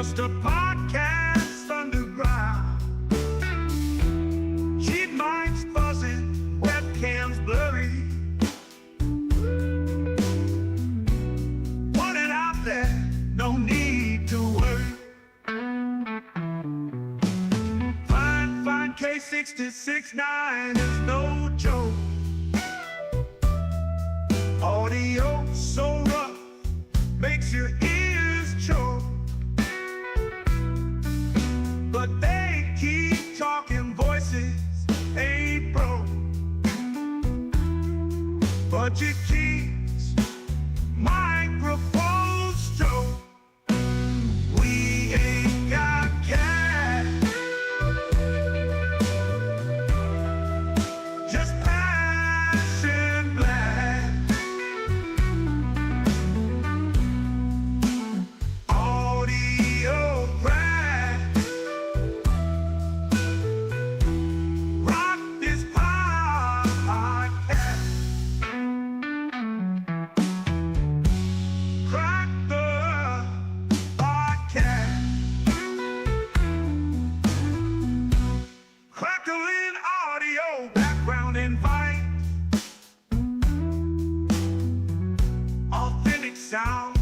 just a podcast underground. Cheap mics buzzing, webcams blurry. Want it out there, no need to worry. Fine K66.9 is no joke. Audio so rough, makes your ears choke. But they keep talking, voices ain't broke. Budget keeps microphones stroke. We ain't got cash, just passion black. Audio crack. Rock this podcast. Crack the podcast. Crackling audio, background invite. Authentic sound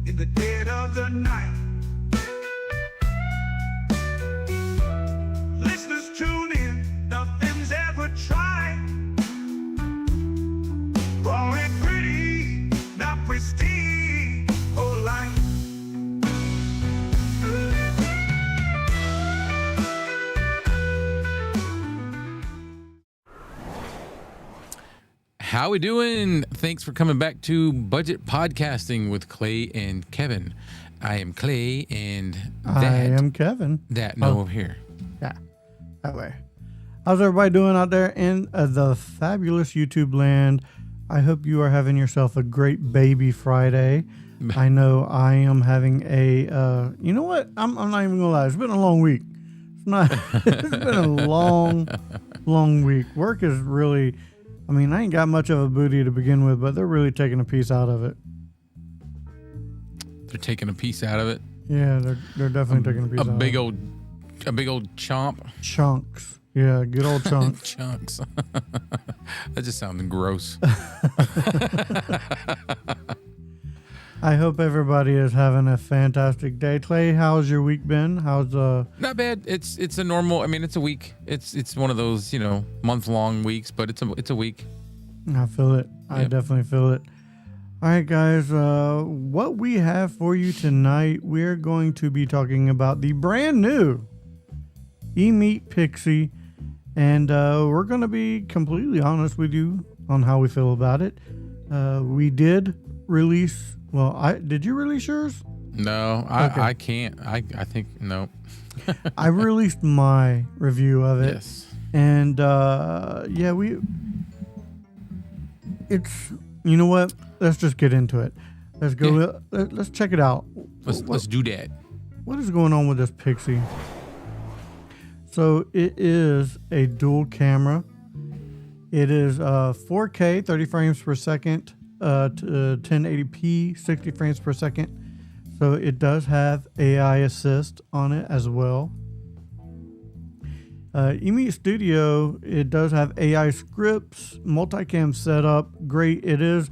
in the dead of the night. Listeners tune in, nothing's ever tried. Raw and pretty, not pristine or light. How we doing? Thanks for coming back to Budget Podcasting with Clay and Kevin. I am Clay, and I am Kevin. Over here. Yeah, that way. How's everybody doing out there in the fabulous YouTube land? I hope you are having yourself a great baby Friday. I know I am having a, you know what? I'm not even gonna lie. It's been a long week. It's been a long week. Work is really, I mean, I ain't got much of a booty to begin with, but they're really taking a piece out of it. They're taking a piece out of it. Yeah, they're definitely taking a piece out of it. A big old chomp. Chunks. Yeah, good old chunks. Chunks. That just sounded gross. I hope everybody is having a fantastic day. Clay, how's your week been? How's Not bad. It's a normal. I mean, it's a week. It's one of those, month-long weeks, but it's a week. I feel it. I Yep. definitely feel it. All right, guys. What we have for you tonight, we're going to be talking about the brand new Emeet Pixy, and we're going to be completely honest with you on how we feel about it. We did release. Well, did you release yours? No, Okay. I can't. I think no. I released my review of it. Yes. And it's, you know what? Let's just get into it. Let's go. Let's check it out. Let's do that. What is going on with this Pixie? So it is a dual camera. It is 4K, 30 frames per second, to 1080p, 60 frames per second. So it does have AI assist on it as well. Emeet Studio, it does have AI scripts, multicam setup, great. It is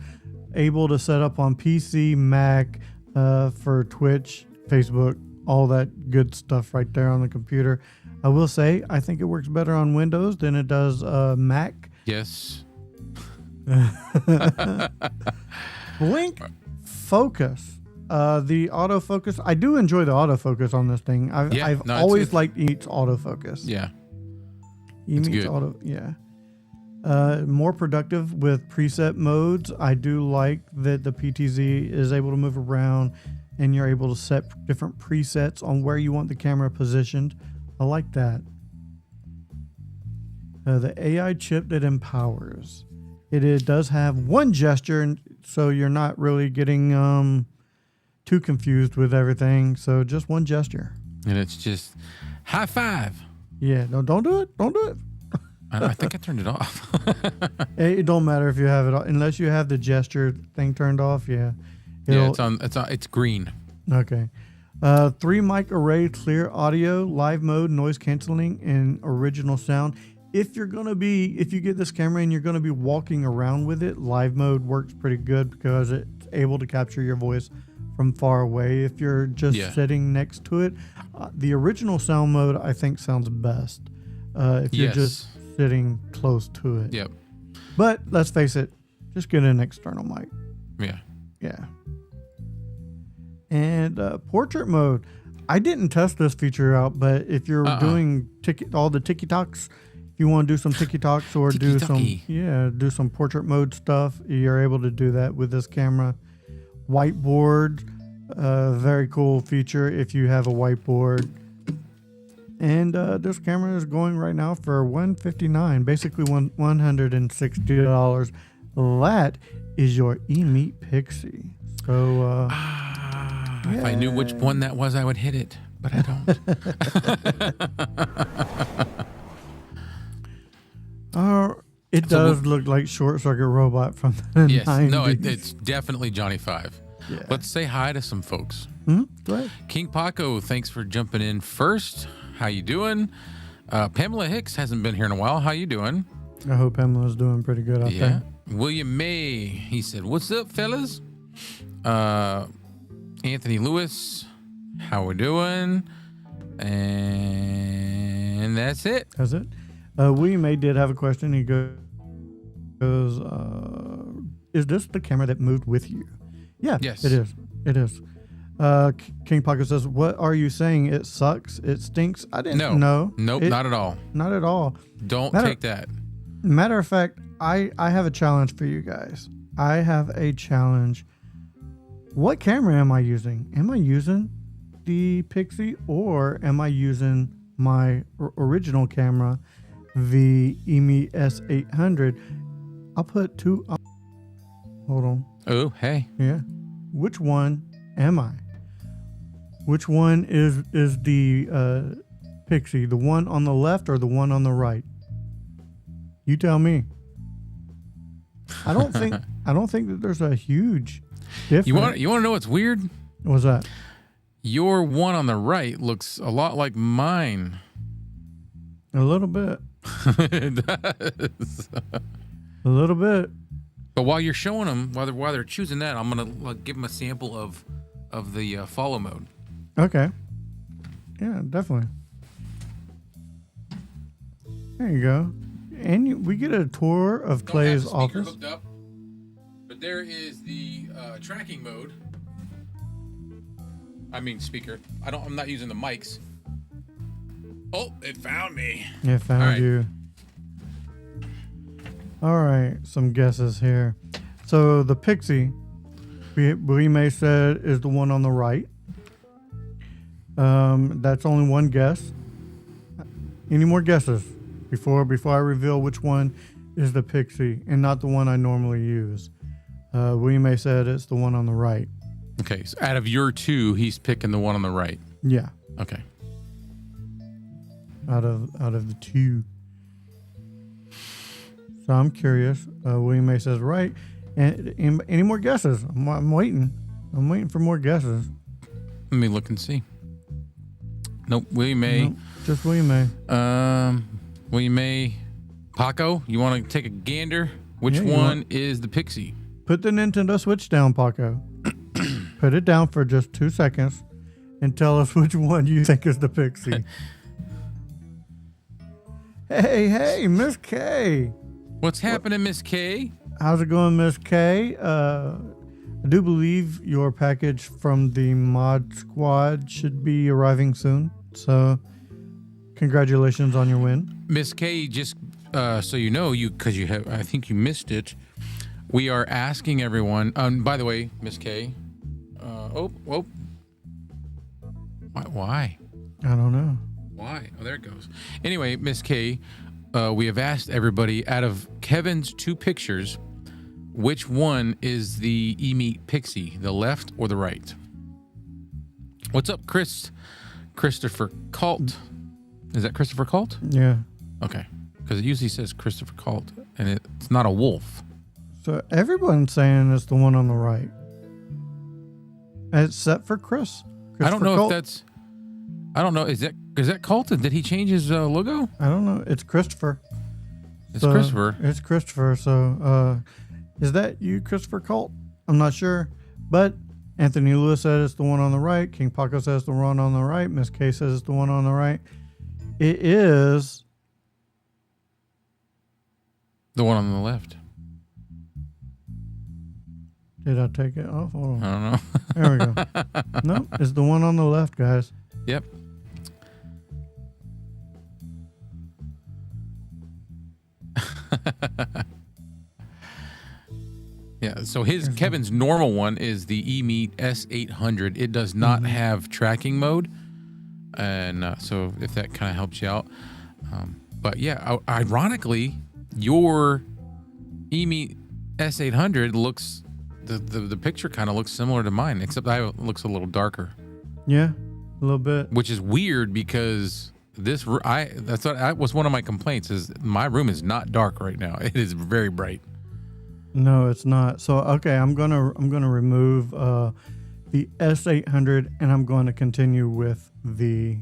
able to set up on PC, Mac, for Twitch, Facebook, all that good stuff right there on the computer. I will say, I think it works better on Windows than it does Mac. Yes. Blink focus. The autofocus. I do enjoy the autofocus on this thing. I've always liked Emeet's autofocus. Yeah. Emeet's good. More productive with preset modes. I do like that the PTZ is able to move around and you're able to set different presets on where you want the camera positioned. I like that. The AI chip that empowers. It does have one gesture, and so you're not really getting too confused with everything. So just one gesture. And it's just high five. Yeah, no, don't do it. Don't do it. I think I turned it off. It don't matter if you have it unless you have the gesture thing turned off. Yeah. Yeah, it's green. Okay. 3 mic array, clear audio, live mode, noise canceling, and original sound. If you get this camera and you're going to be walking around with it, live mode works pretty good because it's able to capture your voice from far away. If you're just sitting next to it, the original sound mode I think sounds best. If you're just sitting close to it. Yep. But let's face it, just get an external mic. Yeah. Yeah. And portrait mode. I didn't test this feature out, but if you're doing all the TikToks, if you want to do some TikToks or do some portrait mode stuff, you're able to do that with this camera. Whiteboard, very cool feature if you have a whiteboard. And this camera is going right now for $159, basically $160. That is your Emeet Pixy. So, if I knew which one that was, I would hit it, but I don't. It does look like Short Circuit Robot from the 90s. No, it's definitely Johnny 5. Yeah. Let's say hi to some folks. Go ahead. King Paco, thanks for jumping in first. How you doing? Pamela Hicks hasn't been here in a while. How you doing? I hope Pamela's doing pretty good out there. William May, he said, "What's up, fellas?" Anthony Lewis, how we doing? And that's it. That's it. William May did have a question. He goes, is this the camera that moved with you? Yeah, yes, it is. It is. King Pocket says, what are you saying? It sucks. It stinks. I didn't know. Nope, not at all. Not at all. Don't take that. Matter of fact, I have a challenge for you guys. I have a challenge. What camera am I using? Am I using the Pixy or am I using my original camera, the Emeet S800? I'll put two. Hold on. Oh, hey. Yeah. Which one am I? Which one is the Pixy? The one on the left or the one on the right? You tell me. I don't think that there's a huge difference. You want to know what's weird? What's that? Your one on the right looks a lot like mine. A little bit. It does. A little bit. But while you're showing them, while they're choosing that, I'm gonna give them a sample of the follow mode. Okay. Yeah, definitely. There you go. And we get a tour of Clay's office. Hooked up, but there is the tracking mode. I mean speaker. I'm not using the mics. Oh, it found me. It found you. All right, some guesses here. So the Pixy, we may said is the one on the right. That's only one guess. Any more guesses before I reveal which one is the Pixy and not the one I normally use? William May said it's the one on the right. Okay, so out of your two, he's picking the one on the right. Yeah. Okay. Out of the two. So I'm curious. William May says right. And any more guesses? I'm waiting. I'm waiting for more guesses. Let me look and see. Nope. William May. Nope, just William May. William May. Paco, you want to take a gander? Which one is the Pixy? Put the Nintendo Switch down, Paco. Put it down for just 2 seconds and tell us which one you think is the Pixy. Hey, Miss K. What's happening, Miss K? How's it going, Miss K? I do believe your package from the Mod Squad should be arriving soon. So, congratulations on your win. Miss K, just so you know, because I think you missed it. We are asking everyone. By the way, Miss K. Why? I don't know. Why? Oh, there it goes. Anyway, Miss K, we have asked everybody, out of Kevin's two pictures, which one is the Emeet Pixy, the left or the right? What's up, Christopher Cult? Is that Christopher Cult? Yeah. Okay. Because it usually says Christopher Cult, and it's not a wolf. So everyone's saying it's the one on the right. Except for Chris. I don't Christopher know Colt. if that's. I don't know. Is that Colton? Did he change his logo? I don't know. It's Christopher. It's Christopher. It's Christopher. So, is that you, Christopher Colt? I'm not sure. But Anthony Lewis said it's the one on the right. King Paco says the one on the right. Miss K says it's the one on the right. It is The one on the left. Did I take it off? Hold on. I don't know. There we go. No, it's the one on the left, guys. Yep. Yeah, so Kevin's normal one is the Emeet S800. It does not have tracking mode, and so if that kind of helps you out. But yeah, ironically, your Emeet S800 looks the picture kind of looks similar to mine, except it looks a little darker. Yeah, a little bit. Which is weird because that was one of my complaints is my room is not dark right now. It is very bright. No, it's not. So okay, I'm gonna remove the S800 and I'm going to continue with the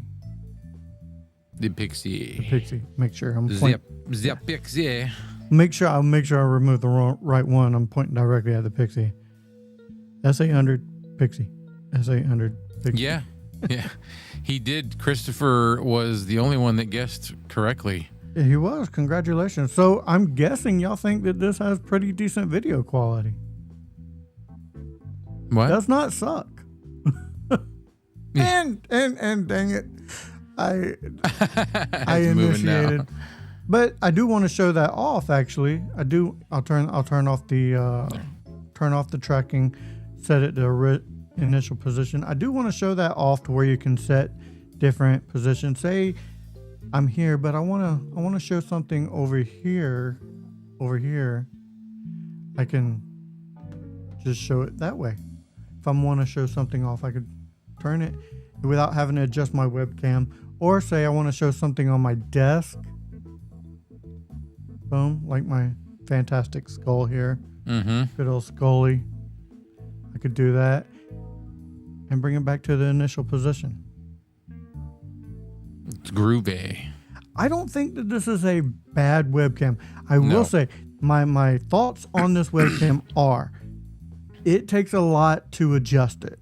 Pixy. Pixie. Make sure I'm The Pixy. Make sure I remove the right one. I'm pointing directly at the Pixie. S800 Pixie. S800 Pixie. Yeah, yeah. He did. Christopher was the only one that guessed correctly. He was. Congratulations. So I'm guessing y'all think that this has pretty decent video quality. What? Does not suck. and dang it, I initiated. But I do want to show that off. Actually, I do. I'll turn off the tracking, set it to initial position. I do want to show that off to where you can set different positions. Say I'm here, but I want to show something over here. I can just show it that way. If I want to show something off, I could turn it without having to adjust my webcam. Or say I want to show something on my desk. Boom, like my fantastic skull here. Mm-hmm. Good old Scully. I could do that and bring it back to the initial position. It's groovy. I don't think that this is a bad webcam. I will say my thoughts on this webcam are it takes a lot to adjust it.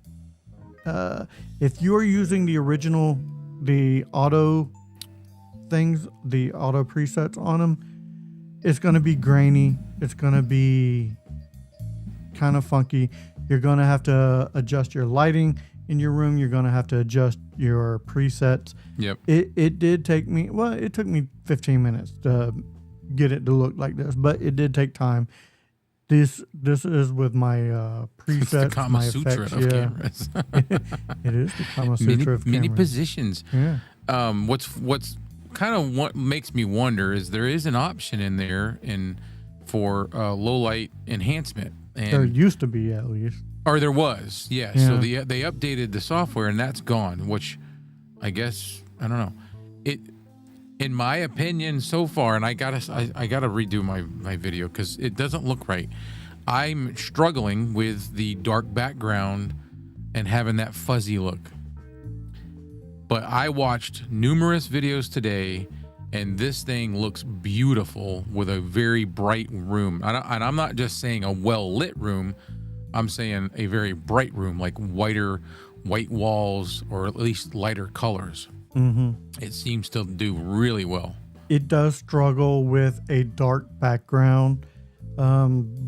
If you're using the original, the auto things, the auto presets on them, it's going to be grainy. It's going to be kind of funky. You're going to have to adjust your lighting in your room. You're going to have to adjust your presets. Yep. It did take me, it took me 15 minutes to get it to look like this, but it did take time. This is with my presets, It's the Kama my Sutra effects. of cameras. It is the Kama Sutra of many cameras. positions. Yeah. What's kind of what makes me wonder is there is an option in there for low light enhancement. And There used to be, at least. Or there was, yeah. Yeah. So they updated the software and that's gone, which I guess I don't know. It, in my opinion, so far, and I gotta redo my video because it doesn't look right. I'm struggling with the dark background and having that fuzzy look. But I watched numerous videos today, and this thing looks beautiful with a very bright room. And I'm not just saying a well-lit room. I'm saying a very bright room, like white walls, or at least lighter colors. Mm-hmm. It seems to do really well. It does struggle with a dark background.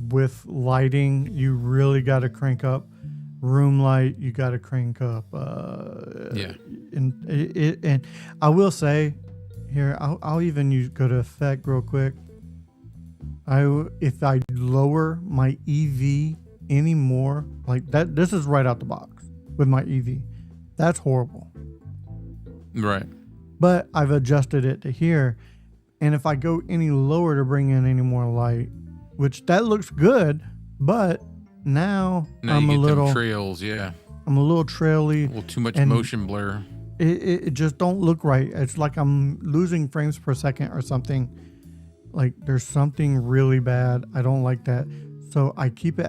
With lighting, you really got to crank up room light. You got to crank up. Yeah. And I will say, here I'll even go to effect real quick. If I lower my EV any more, like that, this is right out the box with my EV. That's horrible. Right. But I've adjusted it to here, and if I go any lower to bring in any more light, which that looks good, but now I'm you a get little them trails, yeah. I'm a little traily. A little too much and motion blur. It just don't look right. It's like I'm losing frames per second or something. Like there's something really bad. I don't like that. So I keep it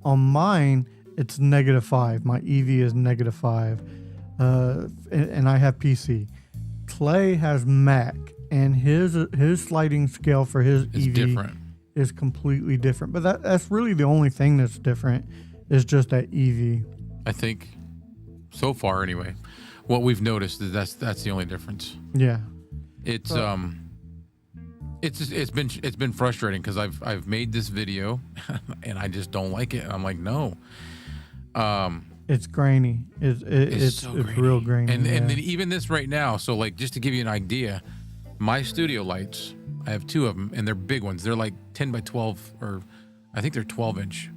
on mine it's -5. My EV is -5, and I have PC. Clay has Mac, and his sliding scale for his It's EV different. is completely different. But that's really the only thing that's different is just that EV. I think so far anyway. What we've noticed is that's the only difference. Yeah. It's it's been frustrating because I've made this video and I just don't like it. I'm like, no. It's grainy. It's so real grainy. And yeah. and then even this right now. So like just to give you an idea, my studio lights, I have 2 of them and they're big ones. They're like 10 by 12 or I think they're 12-inch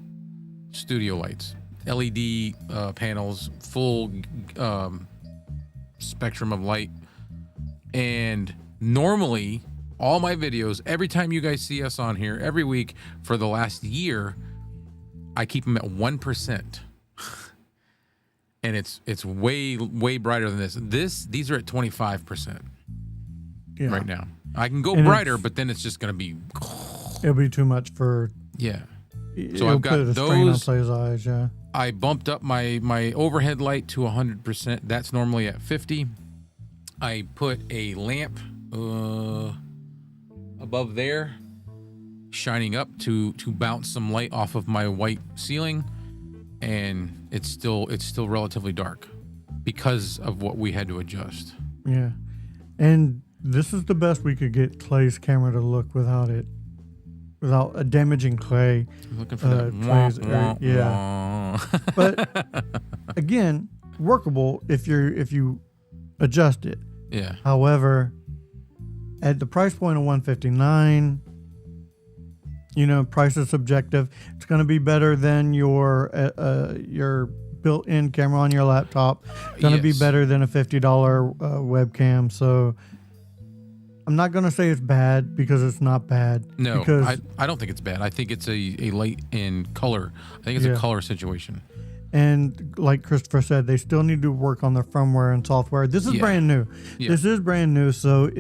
studio lights, LED panels, full spectrum of light. And normally all my videos, every time you guys see us on here every week for the last year, I keep them at 1%. And it's way brighter than this. These are at 25% right now. I can go brighter, but then it's just gonna be. It'll be too much for. Yeah. So I've I've got put a strain on those. Clay's eyes. Yeah. I bumped up my overhead light to 100%. That's normally at 50. I put a lamp above there, shining up to bounce some light off of my white ceiling. And it's still relatively dark because of what we had to adjust. Yeah, and this is the best we could get Clay's camera to look without damaging Clay. I'm looking for that. Clay's Wah, yeah, wah. but again, workable if you adjust it. Yeah. However, at the price point of $159. Price is subjective. It's going to be better than your built-in camera on your laptop. It's going to be Yes. better than a $50 webcam. So I'm not going to say it's bad because it's not bad. No, because, I don't think it's bad. I think it's a light in color. I think it's a color situation. and like Christopher said, they still need to work on their firmware and software. This is brand new. Yeah. This is brand new. So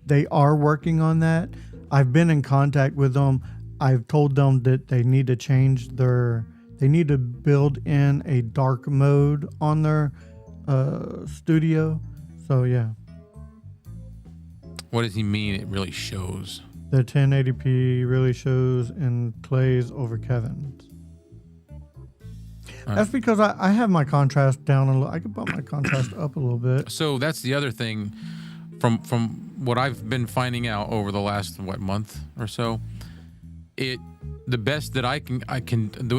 they are working on that. I've been in contact with them. I've told them that they need to change they need to build in a dark mode on their studio. So yeah, What does he mean? It really shows. the 1080p really shows in Clay's over Kevin's. That's because I have my contrast down a little. I could bump my contrast up a little bit. So that's the other thing from what I've been finding out over the last month or so. The best that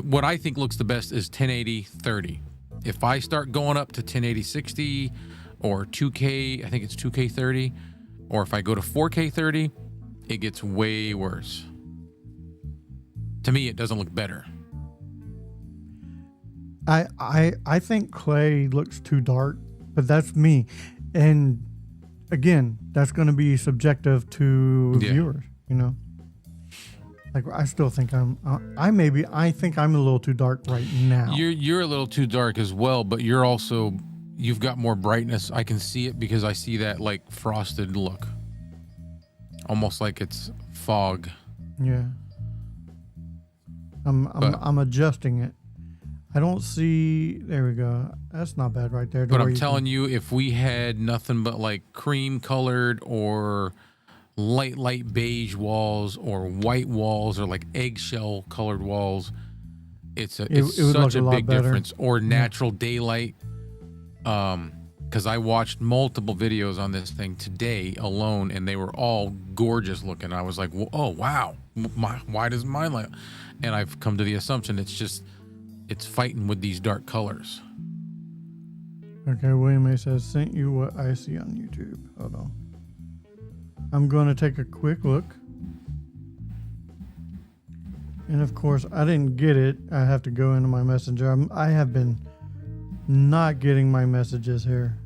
what I think looks the best is 1080-30. If I start going up to 1080-60 or 2K, I think it's 2K 30, or if I go to 4K 30, it gets way worse. To me, it doesn't look better. I think Clay looks too dark, but that's me. And again, that's going to be subjective to viewers, Like I still think I think I'm a little too dark right now. You're a little too dark as well, but you've got more brightness. I can see it because I see that like frosted look. Almost like it's fog. Yeah. I'm adjusting it. I don't see. There we go. That's not bad right there. But I'm telling you, if we had nothing but like cream colored or light beige walls or white walls or like eggshell colored walls, it's such a big difference. Or natural daylight. Because I watched multiple videos on this thing today alone, and they were all gorgeous looking. I was like, oh wow, why does mine light? And I've come to the assumption it's fighting with these dark colors. Okay, William A says, sent you what I see on YouTube. Hold on. I'm going to take a quick look. And of course, I didn't get it. I have to go into my messenger. I have been not getting my messages here.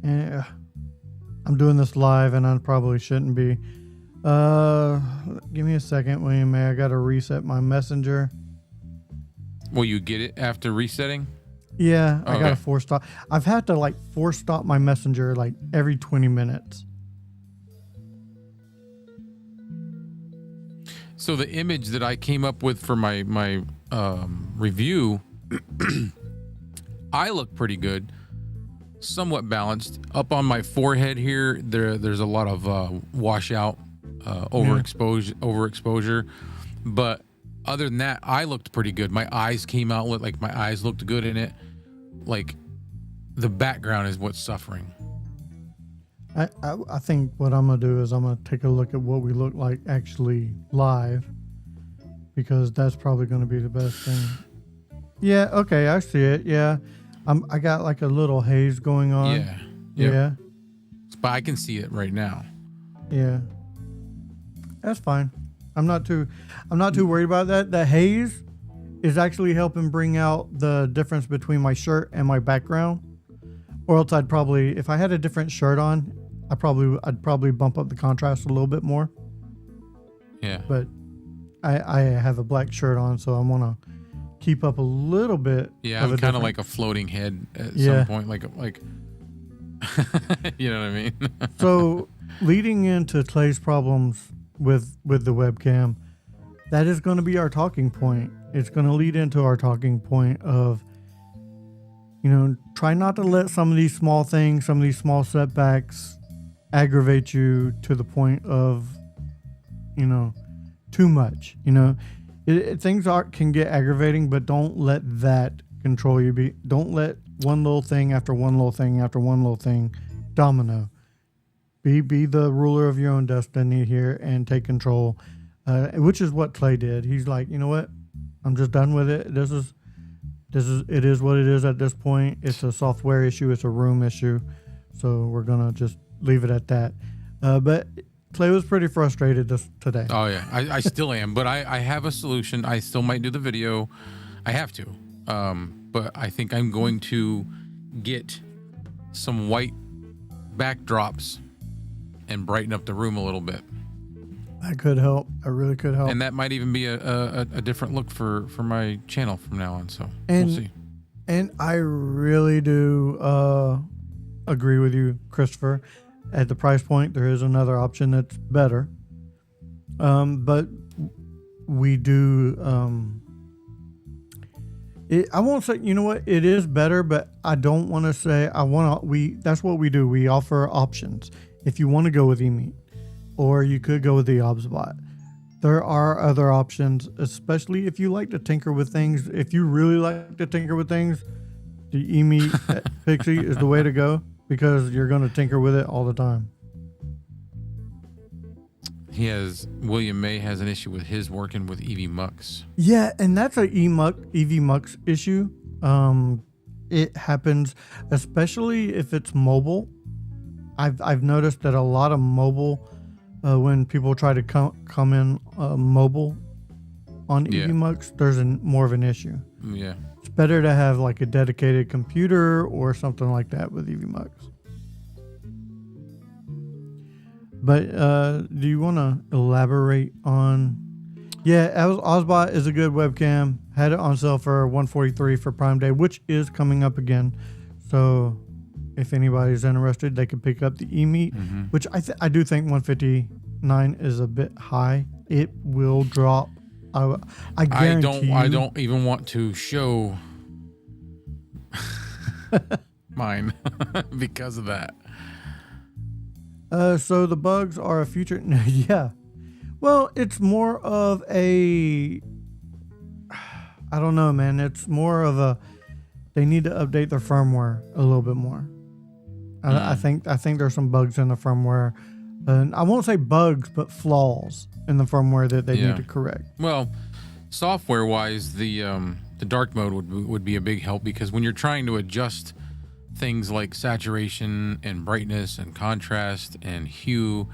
Yeah. I'm doing this live and I probably shouldn't be. Give me a second, William A. I got to reset my messenger. Will you get it after resetting? Yeah, I Okay. got to force stop. I've had to like force stop my messenger like every 20 minutes. So the image that I came up with for my review, I look pretty good, somewhat balanced. Up on my forehead here, there's a lot of washout, overexposure. But other than that, I looked pretty good. My eyes came out like my eyes looked good in it. Like the background is what's suffering. I think what I'm gonna do is I'm gonna take a look at what we look like actually live, because that's probably gonna be the best thing. Yeah, okay, I see it. Yeah, I got like a little haze going on. Yeah. Yeah. But I can see it right now. Yeah. That's fine. I'm not too worried about that. The haze is actually helping bring out the difference between my shirt and my background. Or else I'd probably, if I had a different shirt on, I'd probably bump up the contrast a little bit more. Yeah. But I have a black shirt on, so I'm gonna keep up a little bit. Yeah, I'm kind of like a floating head at some point, like you know what I mean? So leading into Clay's problems with the webcam, that is going to be our talking point. It's going to lead into our talking point of, try not to let some of these small things, some of these small setbacks aggravate you to the point of, too much. Things can get aggravating, but don't let that control you. Don't let one little thing after one little thing after one little thing domino. Be the ruler of your own destiny here and take control, which is what Clay did. He's like, you know what? I'm just done with it. It is what it is at this point. It's a software issue. It's a room issue. So we're going to just leave it at that. But Clay was pretty frustrated today. Oh, yeah. I still am. But I have a solution. I still might do the video. I have to. But I think I'm going to get some white backdrops and brighten up the room a little bit. That could help. It really could help. And that might even be a different look for my channel from now on. So we'll see. And I really do agree with you, Christopher. At the price point, there is another option that's better. But we do... I won't say, you know what, it is better, but I don't want to say that's what we do. We offer options. If you want to go with Emeet, or you could go with the OBSBot. There are other options, especially if you like to tinker with things. If you really like to tinker with things, the Emeet Pixy is the way to go, because you're going to tinker with it all the time. William May has an issue with his working with EV Mux. Yeah, and that's a EV Mux issue. It happens, especially if it's mobile. I've noticed that a lot of mobile, when people try to come in mobile on EV Mux, there's more of an issue. Yeah. It's better to have like a dedicated computer or something like that with EV Mux. But do you want to elaborate on? Yeah, OBSBot is a good webcam. Had it on sale for $143 for Prime Day, which is coming up again. So if anybody's interested, they can pick up the Emeet, which I do think $159 is a bit high. It will drop. I guarantee. I don't even want to show mine because of that. So the bugs are a future. Yeah. Well, it's more of a, I don't know, man. It's more of a, they need to update their firmware a little bit more. I think there's some bugs in the firmware, and I won't say bugs, but flaws in the firmware that they need to correct. Well, software wise, the dark mode would be a big help, because when you're trying to adjust things like saturation and brightness and contrast and hue,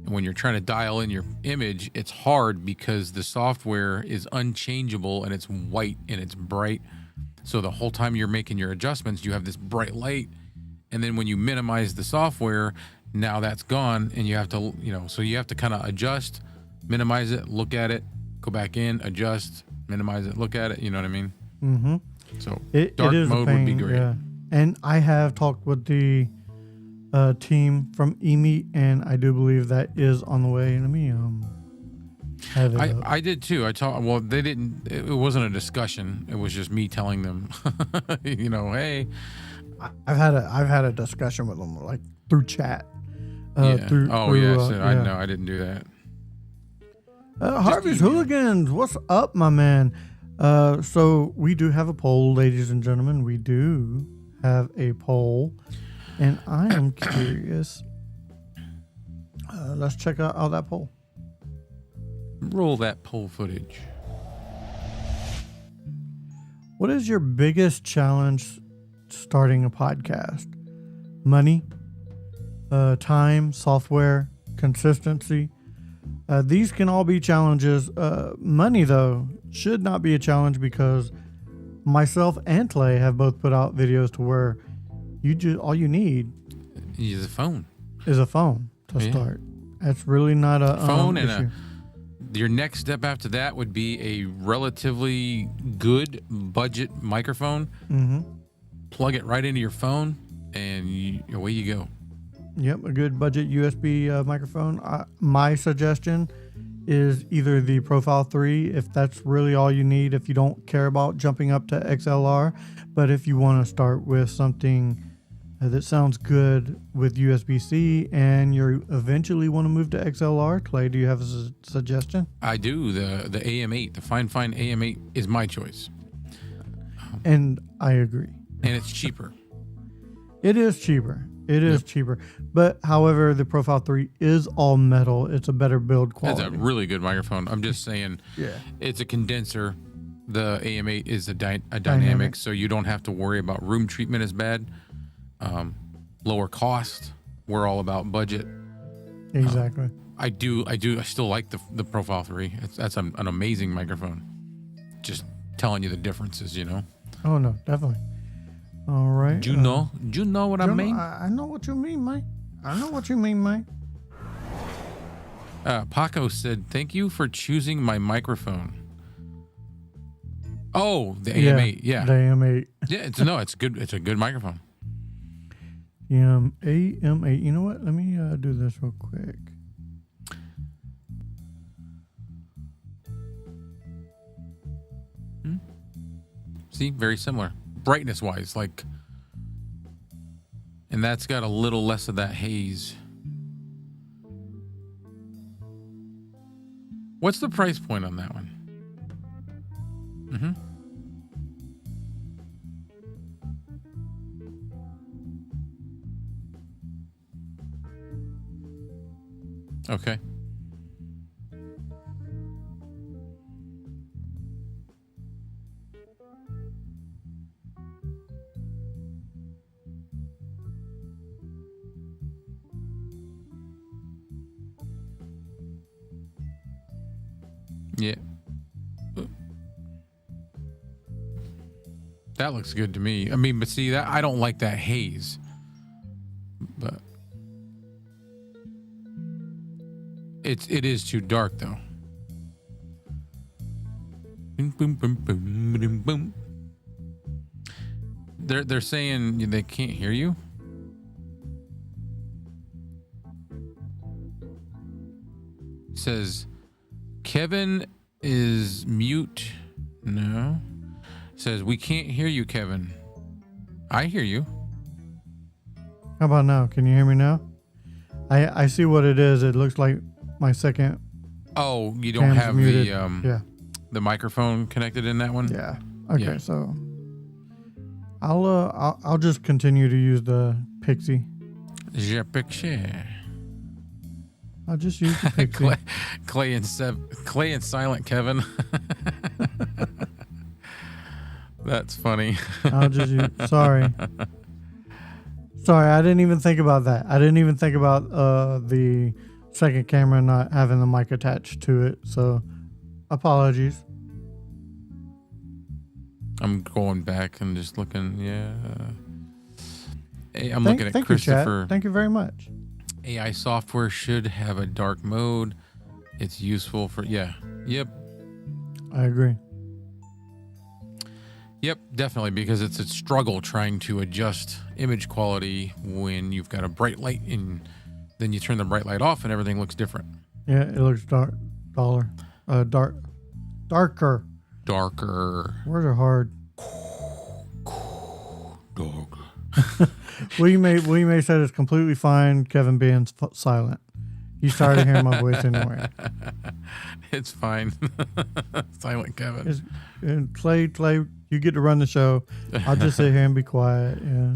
and when you're trying to dial in your image, it's hard because the software is unchangeable and it's white and it's bright. So the whole time you're making your adjustments, you have this bright light, and then when you minimize the software, now that's gone, and you have to, so you have to kind of adjust, minimize it, look at it, go back in, adjust, minimize it, look at it. You know what I mean? Mm-hmm. So dark mode would be great. Yeah. And I have talked with the team from Emeet, and I do believe that is on the way. have it up. I did too. Well, they didn't. It wasn't a discussion. It was just me telling them, hey. I've had a discussion with them like through chat. Yeah. Through, yes. yeah. I know. I didn't do that. Harvey's Hooligans, what's up, my man? So we do have a poll, ladies and gentlemen. We do have a poll, and I am curious. Let's check out that poll. Roll that poll footage. What is your biggest challenge starting a podcast? Money, time, software, consistency. These can all be challenges. Money, though, should not be a challenge because myself and Clay have both put out videos to where all you need Use a phone. is a phone to start. That's really not a Phone and issue. your next step after that would be a relatively good budget microphone. Mm-hmm. Plug it right into your phone, and away you go. Yep, a good budget USB microphone. My suggestion is either the Profile 3, if that's really all you need, if you don't care about jumping up to XLR. But if you want to start with something that sounds good with USB-C and you eventually want to move to XLR, Clay, do you have a suggestion? I do. The AM8, the Fine AM8 is my choice. And I agree. And it's cheaper. It is cheaper. It is cheaper. But however, the Profile 3 is all metal. It's a better build quality. That's a really good microphone. I'm just saying, it's a condenser. The AM8 is a dynamic, so you don't have to worry about room treatment as bad. Lower cost. We're all about budget. Exactly. I still like the Profile 3. That's an amazing microphone. Just telling you the differences, Oh, no, definitely. All right. Do you know? Do you know what I mean? I know what you mean, man. I know what you mean, man. Paco said, "Thank you for choosing my microphone." Oh, the AM8. Yeah. The AM8. Yeah, it's good. It's a good microphone. AM8. You know what? Let me do this real quick. See, very similar. Brightness wise, and that's got a little less of that haze. What's the price point on that one? Okay. Yeah. That looks good to me. I mean, but see that I don't like that haze. But it is too dark though. Boom, boom, boom, boom, boom, boom. They're saying they can't hear you. Says Kevin is mute. No. Says we can't hear you, Kevin. I hear you. How about now? Can you hear me now? I see what it is. It looks like my second. Oh, you don't cam's have muted. the microphone connected in that one? Yeah. Okay, Yeah. so I'll just continue to use the Pixie. Je Pixy. I'll just use the Pixie. Clay and Silent Kevin. That's funny. I'll just use. Sorry, I didn't even think about that. I didn't even think about the second camera not having the mic attached to it. So, apologies. I'm going back and just looking. Yeah. Hey, I'm looking at Thank Christopher. You, Chad. Thank you very much. AI software should have a dark mode. It's useful for Yep. I agree. Yep, definitely, because it's a struggle trying to adjust image quality when you've got a bright light and then you turn the bright light off and everything looks different. Yeah, it looks duller. Darker. Darker. Words are hard. Dog. William May said it's completely fine. Kevin being silent. He's tired of hearing my voice anyway. It's fine. Silent Kevin. And Clay, you get to run the show. I'll just sit here and be quiet. Yeah.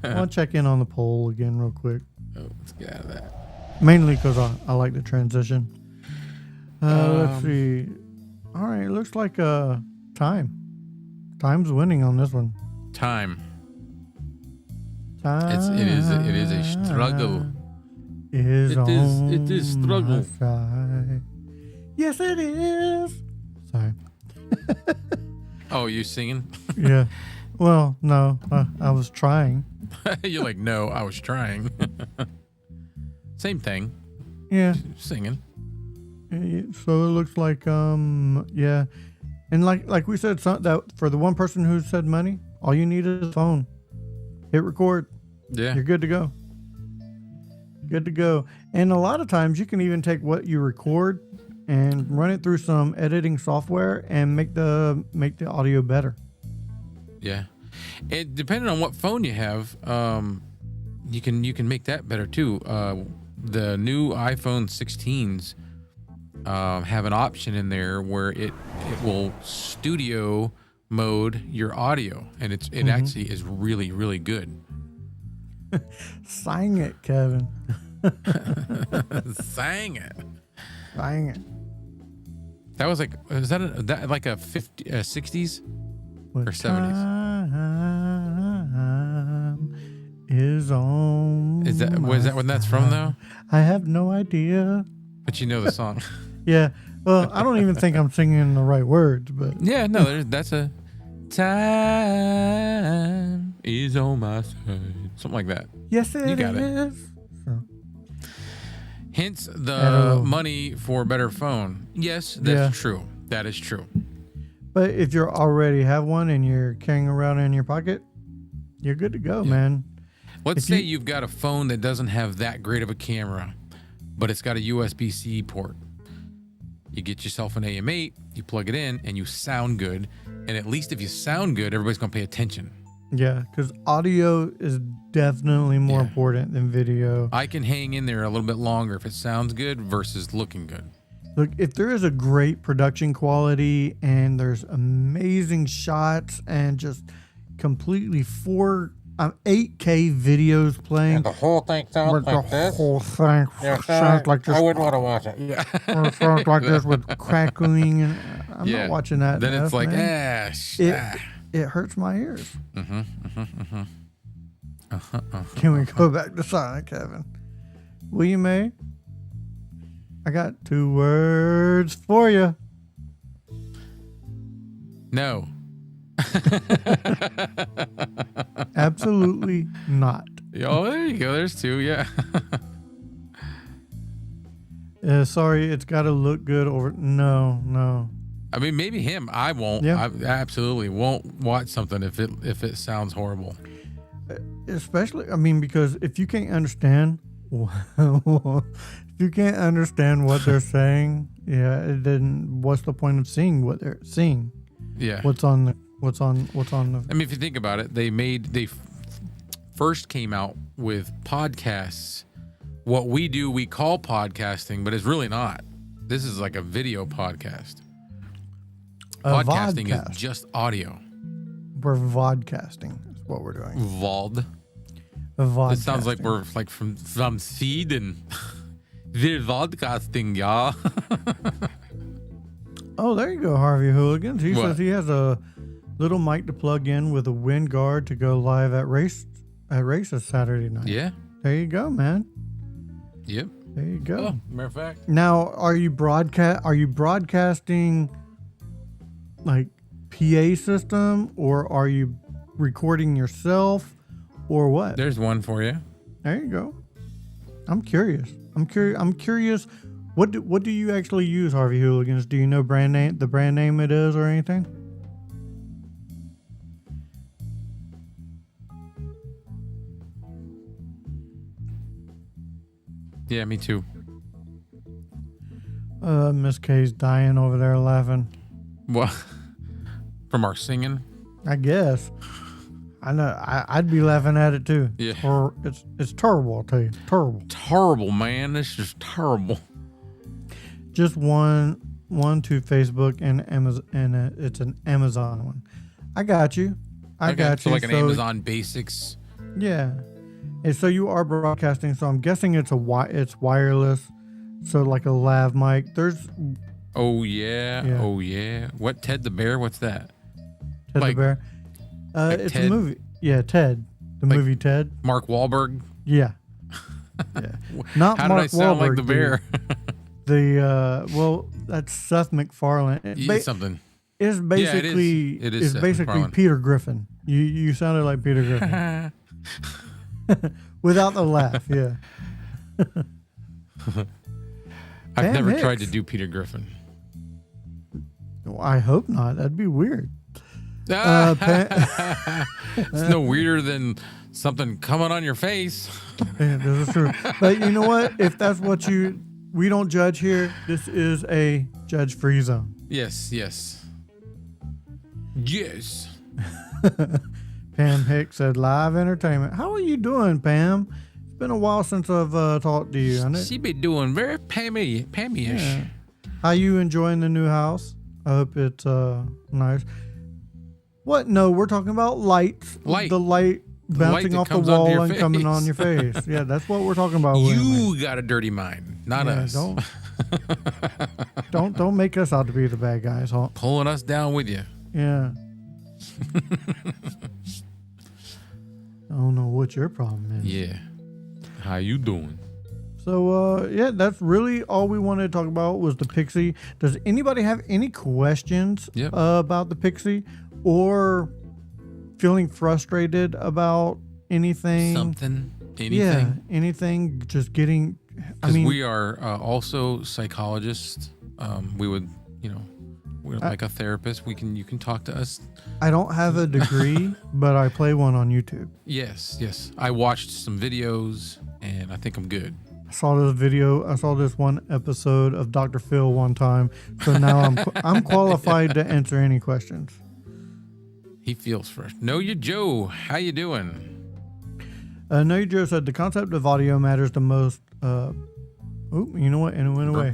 I want to check in on the poll again real quick. Oh, let's get out of that. Mainly because I like the transition. Let's see. All right, it looks like time. Time's winning on this one. Time. Time. It is a struggle. It is struggle. Yes, it is. Sorry. Oh, you singing? Yeah. Well, no, I was trying. You're like, no, I was trying. Same thing. Yeah. Singing. So it looks like, yeah. And like we said, that for the one person who said money, all you need is a phone. Hit record. Yeah. You're good to go. Good to go. And a lot of times you can even take what you record and run it through some editing software and make the audio better. Yeah. It depending on what phone you have, you can make that better too. The new iPhone 16s have an option in there where it will studio mode your audio, and it actually is really, really good. Sang it, Kevin. Sang it. Sang it. That was like, is that like a 60s What or 70s? Time is on. Is that when that's from though? I have no idea. But you know the song. Yeah. Well, I don't even think I'm singing the right words, but Yeah, no, that's a time is on my side. Something like that. yes, it is. You got it. So, Hence the Hello. money for a better phone. Yes, that's Yeah. true. That is true. but if you already have one and you're carrying around in your pocket, you're good to go, man. Let's If say you- you've got a phone that doesn't have that great of a camera, but it's got a USB-C port. You get yourself an AM8, you plug it in, and you sound good. And at least if you sound good, everybody's going to pay attention. Yeah, because audio is definitely more Yeah. important than video. I can hang in there a little bit longer if it sounds good versus looking good. Look, if there is a great production quality and there's amazing shots and just completely 8K videos playing, The whole thing sounds but like the this. whole thing Yeah, sounds like this. I wouldn't want to watch it. Yeah. Or it sounds like this with crackling, and I'm Yeah. not watching that. Then it's enough, like, man. It hurts my ears. Can we go back to Sonic, Kevin? William May, I got 2 words for you. No. Absolutely not. Oh, there you go. There's 2. Yeah. Sorry, it's got to look good over. No. I mean, maybe him. I won't. Yeah. I absolutely won't watch something if it sounds horrible. Especially, I mean, because if you can't understand, what they're saying, yeah, then what's the point of seeing what they're seeing? Yeah. What's on the? I mean, if you think about it, they first came out with podcasts. What we do, we call podcasting, but it's really not. This is like a video podcast. Podcasting vodcast. is just audio. We're vodcasting. Is what we're doing. Vod. Vodcasting. It sounds like we're like from Sweden. We're vodcasting, yeah. Oh, there you go, Harvey Hooligans. He What? says he has a little mic to plug in with a wind guard to go live at races Saturday night. Yeah. There you go, man. Yep. There you go. Oh, matter of fact. Now, are you broadcasting like PA system, or are you recording yourself, or what? There's one for you. There you go. I'm curious. I'm curious. What do you actually use, Harvey Hooligans? Do you know the brand name it is, or anything? Yeah, me too. Miss K's dying over there laughing. Well, from our singing. I guess. I know. I'd be laughing at it too. Yeah. It's terrible, I'll tell you. Terrible. Terrible, man. This is terrible. Just one to Facebook and Amazon, and it's an Amazon one. I got you. I got so you. like an Amazon Basics. Yeah. And so you are broadcasting. So I'm guessing it's it's wireless. So like a lav mic. There's. Oh yeah. Oh yeah. What, Ted the Bear? What's that? Ted like, the Bear. It's Ted? a movie. Yeah, Ted. The Like movie Ted. Mark Wahlberg. Yeah. Yeah. Not How Mark did I sound Wahlberg, like the bear? Well, that's Seth MacFarlane. Something. It's basically it is Seth basically MacFarlane. Peter Griffin. You sounded like Peter Griffin without the laugh. Yeah. I've never Hicks. tried to do Peter Griffin. Well, I hope not. That'd be weird. It's no weirder than something coming on your face. Yeah, this is true. But you know what? If that's what we don't judge here. This is a judge-free zone. Yes. Pam Hicks said live entertainment. How are you doing, Pam? It's been a while since I've talked to you. She be doing very Pammy-ish. Yeah. How you enjoying the new house? I hope it's nice. What? No, we're talking about lights. Light. The light bouncing that off the comes onto wall your and coming face. on your face. Yeah, that's what we're talking about. You got a dirty mind, not us. Don't make us out to be the bad guys, huh? Pulling us down with you. Yeah. I don't know what your problem is. Yeah. How you doing? So, yeah, that's really all we wanted to talk about was the Pixy. Does anybody have any questions about the Pixy or feeling frustrated about anything? Anything? Yeah, anything. Just getting, Because we are also psychologists. We would, we're like a therapist. You can talk to us. I don't have a degree, but I play one on YouTube. Yes. I watched some videos and I think I'm good. I saw this one episode of Dr. Phil one time. So now I'm qualified to answer any questions. He feels fresh. Know you, Joe. How you doing? Know you, Joe said the concept of audio matters the most. You know what? And it went away.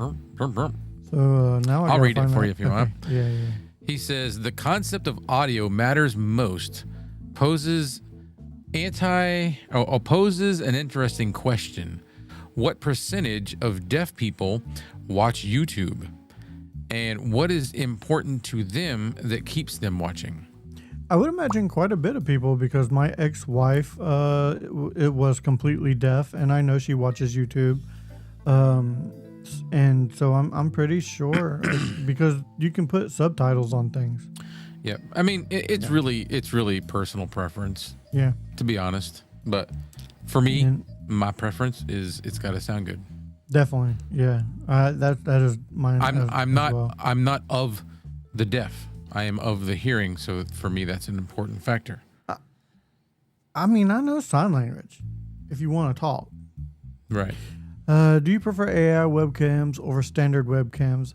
So now I'll read it for you if you want. Yeah. He says the concept of audio matters most. Opposes an interesting question. What percentage of deaf people watch YouTube? And what is important to them that keeps them watching? I would imagine quite a bit of people because my ex-wife it was completely deaf, and I know she watches YouTube. And so I'm pretty sure because you can put subtitles on things. Yeah, I mean it's really personal preference. Yeah, to be honest, but for me, my preference is it's got to sound good. Definitely, yeah. That is mine. I'm not of the deaf. I am of the hearing, so for me that's an important factor. I mean, I know sign language. If you want to talk, right. Do you prefer AI webcams over standard webcams?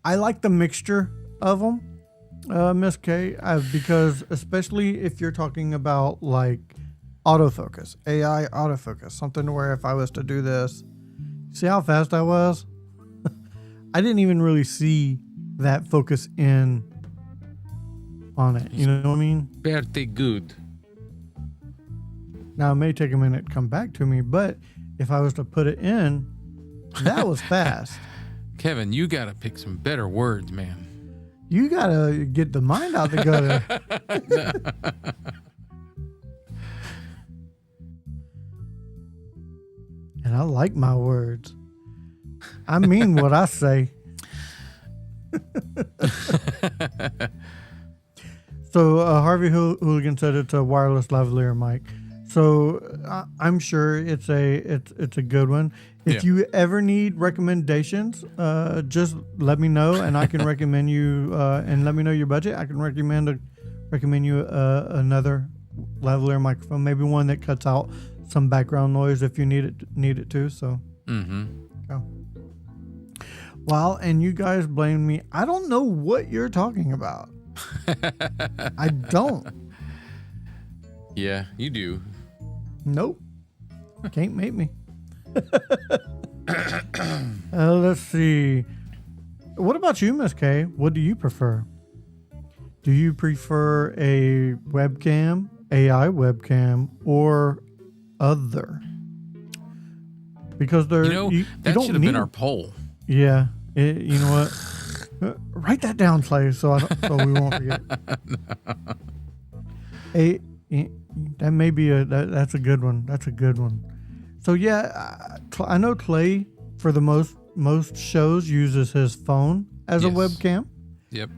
I like the mixture of them, Miss K, because especially if you're talking about like autofocus, AI autofocus, something where if I was to do this, see how fast I was? I didn't even really see that focus in on it. You know what I mean? Pretty good. Now, it may take a minute to come back to me, but if I was to put it in, that was fast. Kevin, you got to pick some better words, man. You got to get the mind out the gutter. And I like my words. I mean what I say. So Harvey Hooligan said it's a wireless lavalier mic. So I'm sure it's a good one. If you ever need recommendations, just let me know and I can recommend you. And let me know your budget. I can recommend you another lavalier microphone, maybe one that cuts out some background noise if you need it to. So. Mm-hmm. Yeah. Well, and you guys blame me. I don't know what you're talking about. I don't. Yeah, you do. Nope. Can't make me. Let's see. What about you, Miss K? What do you prefer? Do you prefer a webcam, Ai webcam, or other? Because You know, that don't should have been need- our poll. Yeah. You know what? Write that down, Clay, so we won't forget. That may be that's a good one. That's a good one. So yeah, I know Clay for the most shows uses his phone as a Yes. webcam. Yep.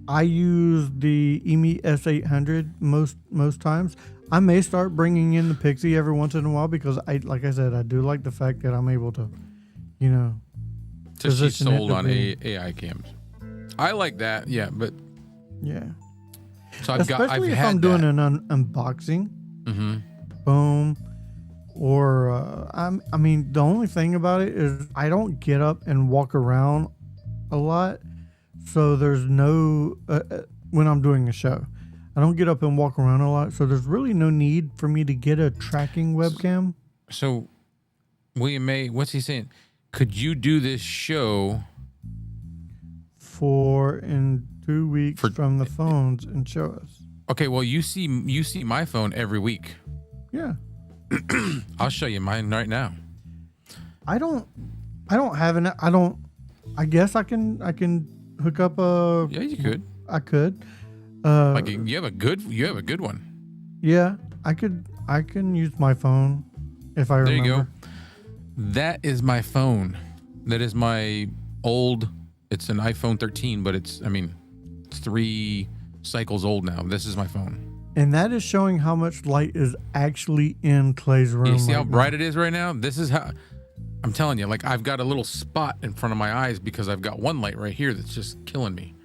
I use the Emeet S800 most times. I may start bringing in the Pixie every once in a while because like I said, I do like the fact that I'm able to, So she's position it sold to on be- AI cams. I like that. Yeah, but yeah. so Especially I've if had I'm doing that. an unboxing. Mm-hmm. Boom. Or I mean, the only thing about it is I don't get up and walk around a lot, so there's no when I'm doing a show, I don't get up and walk around a lot, so there's really no need for me to get a tracking webcam. So, William May, what's he saying? Could you do this show? For in 2 weeks from the phones and show us. Okay, well, you see my phone every week. Yeah. I'll show you mine right now. I don't have an I guess I can hook up a Yeah, you could. I could. Like you have a good one. Yeah, I can use my phone if I There remember. you go. That is my phone. That is my old. It's an iPhone 13, but it's 3 cycles old now. This is my phone. And that is showing how much light is actually in Clay's room. You see how right now. bright it is right now? This is how. I'm telling you, like I've got a little spot in front of my eyes because I've got one light right here that's just killing me.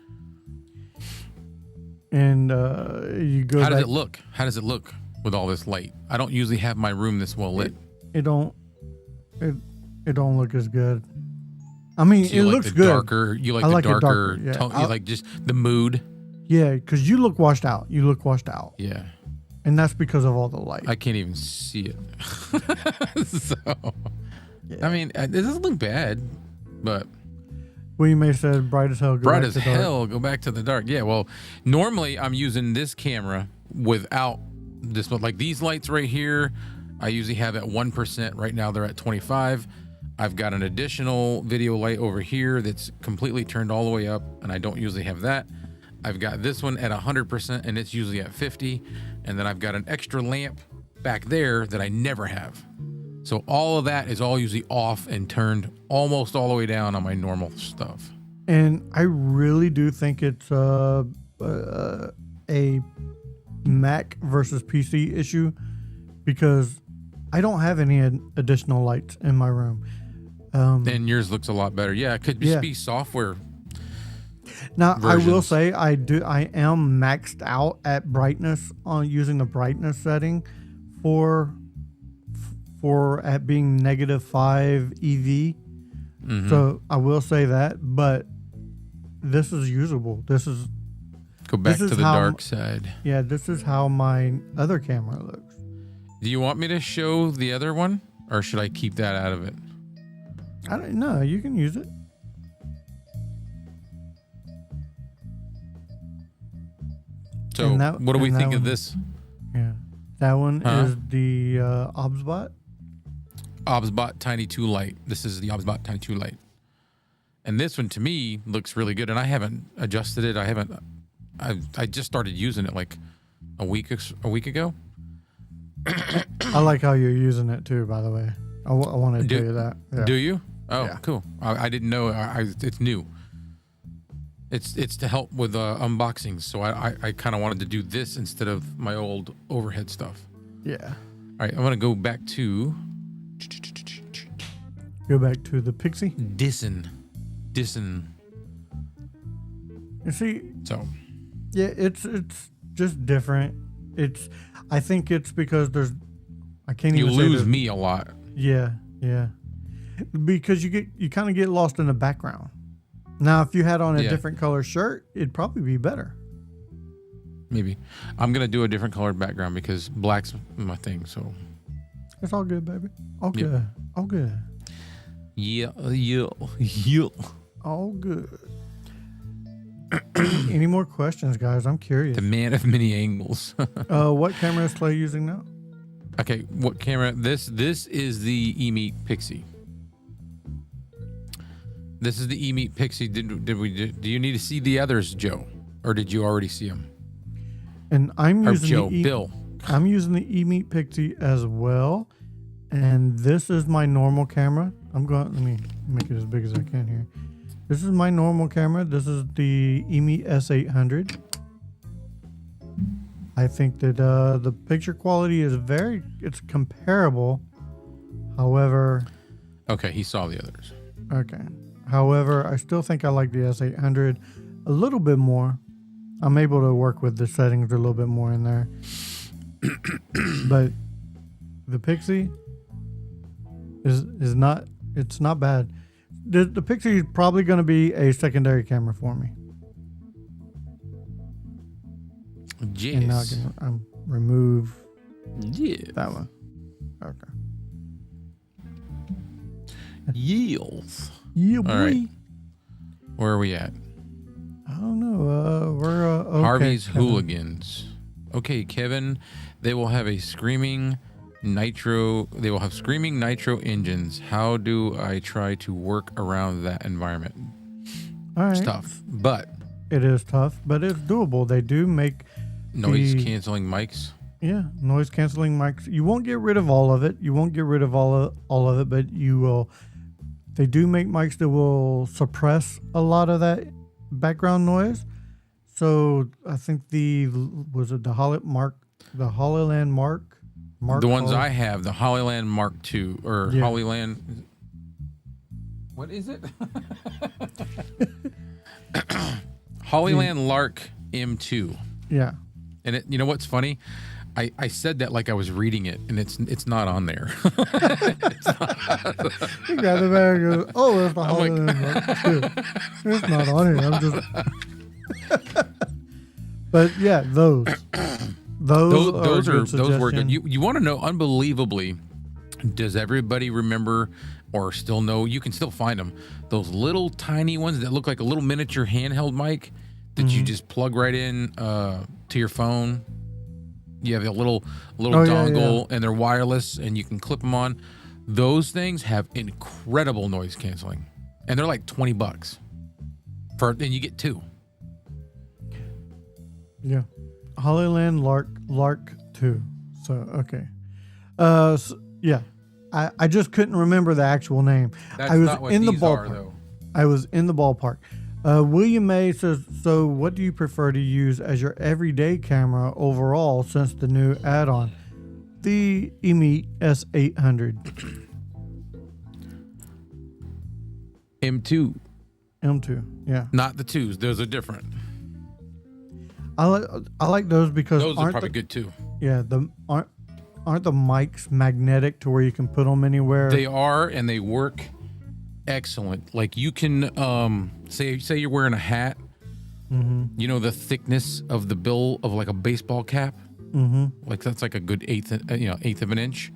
And you go. How does back, it look? How does it look with all this light? I don't usually have my room this well lit. It don't look as good. I mean, So you it like looks the good. darker. You like I the like it darker. darker, yeah. Tone, you like just the mood. Yeah, because you look washed out. You look washed out, Yeah, and that's because of all the light. I can't even see it. So, Yeah. I mean, it doesn't look bad, but William May said, "Bright as hell." Go bright back as to dark." hell. Go back to the dark. Yeah. Well, normally I'm using this camera without this one. Like these lights right here, I usually have at 1%. Right now they're at 25. I've got an additional video light over here that's completely turned all the way up, and I don't usually have that. I've got this one at 100%, and it's usually at 50. And then I've got an extra lamp back there that I never have. So all of that is all usually off and turned almost all the way down on my normal stuff. And I really do think it's a Mac versus PC issue because I don't have any additional lights in my room. And yours looks a lot better. Yeah, it could just Yeah. be software. Now I will versions. say I am maxed out at brightness on using the brightness setting for at being -5 EV. Mhm. So I will say that, but this is usable. This is Go back this to is the how- dark side. this is how my other camera looks. Do you want me to show the other one, or should I keep that out of it? I don't know. You can use it. So, And that- what do we and that think of one- this Yeah, that one Huh? is the OBSBot. OBSBot Tiny 2 Lite? This is the OBSBot Tiny 2 Lite. And this one to me looks really good, and I haven't adjusted it. I just started using it like a week ago. I like how you're using it too. By the way, I wanted to Do- tell you that. Yeah. Do you? Oh, Yeah. cool. I didn't know. It's new. It's to help with unboxings. So I kind of wanted to do this instead of my old overhead stuff. Yeah. All right, I'm gonna go back to Go back to the Pixie. Dissin. You see, So yeah, it's just different. I think it's because I can't you even say lose there's- me a lot. Yeah, yeah. Because you kind of get lost in the background. Now, if you had on a Yeah. different color shirt, it'd probably be better. Maybe. I'm going to do a different colored background because black's my thing. So, It's all good, baby. All Yep. good. All good. yeah. All good. Any more questions, guys? I'm curious. The man of many angles. What camera is Clay using now? Okay, what camera? This is the Emeet Pixy. This is the Emeet Pixy. Do you need to see the others, Joe, or did you already see them? And I'm Or using Joe, the Bill. I'm using the Emeet Pixy as well, and this is my normal camera. Let me make it as big as I can here. This is my normal camera. This is the Emeet S800. I think that the picture quality is it's comparable. However, Okay, he saw the others. okay. However, I still think I like the S800 a little bit more. I'm able to work with the settings a little bit more in there. But the Pixie is not, it's not bad. The Pixie is probably going to be a secondary camera for me. And now I Yes. can remove Yeah. that one. Okay. Yields. Yeah, boy. All right. Where are we at? I don't know. We're okay, Harvey's Kevin. Hooligans. Okay, Kevin. They will have screaming nitro engines. How do I try to work around that environment? All right. It's tough, but It is tough, but it's doable. They do make noise canceling mics. noise canceling mics. You won't get rid of all of it. You won't get rid of all of it, but you will. They do make mics that will suppress a lot of that background noise. So I think the Hollyland Mark. The ones I have, the Hollyland Mark II or Yeah. Hollyland. What is it? Hollyland Lark M2. Yeah. And you know what's funny? I said that like I was reading it, and it's not on there. You got the bag. Goes, oh, it's the Hollyland Mark too. It's not on here. I'm just. But yeah, those Those were good. You want to know, unbelievably, does everybody remember or still know? You can still find them. Those little tiny ones that look like a little miniature handheld mic that you just plug right in to your phone. You have a little dongle and they're wireless and you can clip them on. Those things have incredible noise canceling, and they're like $20 and you get two. Yeah. Hollyland Lark 2. So, okay. Yeah. I just couldn't remember the actual name. That's I was not what in the these are, ballpark. though. I was in the ballpark. William May says, so what do you prefer to use as your everyday camera overall since the new add-on? The Emeet S800. M2, M2. Yeah. not the twos. Those are different. I like those because Those are aren't probably the, good too. yeah, aren't the mics magnetic to where you can put them anywhere? They are, and they work excellent. Like you can say you're wearing a hat. Mm-hmm. You know the thickness of the bill of like a baseball cap. Mm-hmm. Like that's like a good eighth of an inch.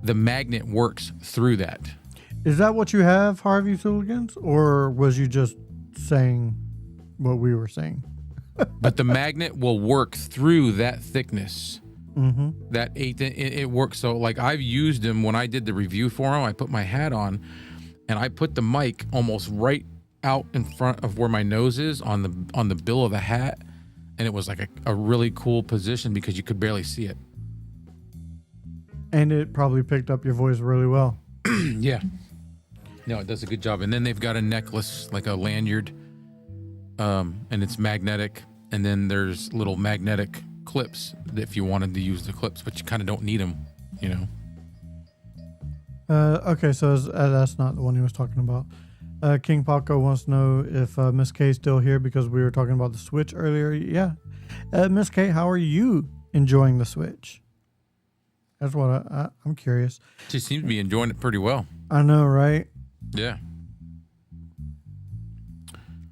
The magnet works through that. Is that what you have, Harvey Hooligans? Or was you just saying what we were saying? But the magnet will work through that thickness. Mm-hmm. That eighth, it works. So like I've used them when I did the review for them. I put my hat on, and I put the mic almost right out in front of where my nose is on the bill of the hat, and it was like a really cool position because you could barely see it. And it probably picked up your voice really well. Yeah. No, it does a good job. And then they've got a necklace, like a lanyard, and it's magnetic. And then there's little magnetic clips if you wanted to use the clips, but you kind of don't need them, you know. Okay, so that's not the one he was talking about. King Paco wants to know if Miss K's still here because we were talking about the Switch earlier. Yeah. Miss K, how are you enjoying the Switch? That's what I'm curious. She seems to be enjoying it pretty well. I know, right? Yeah.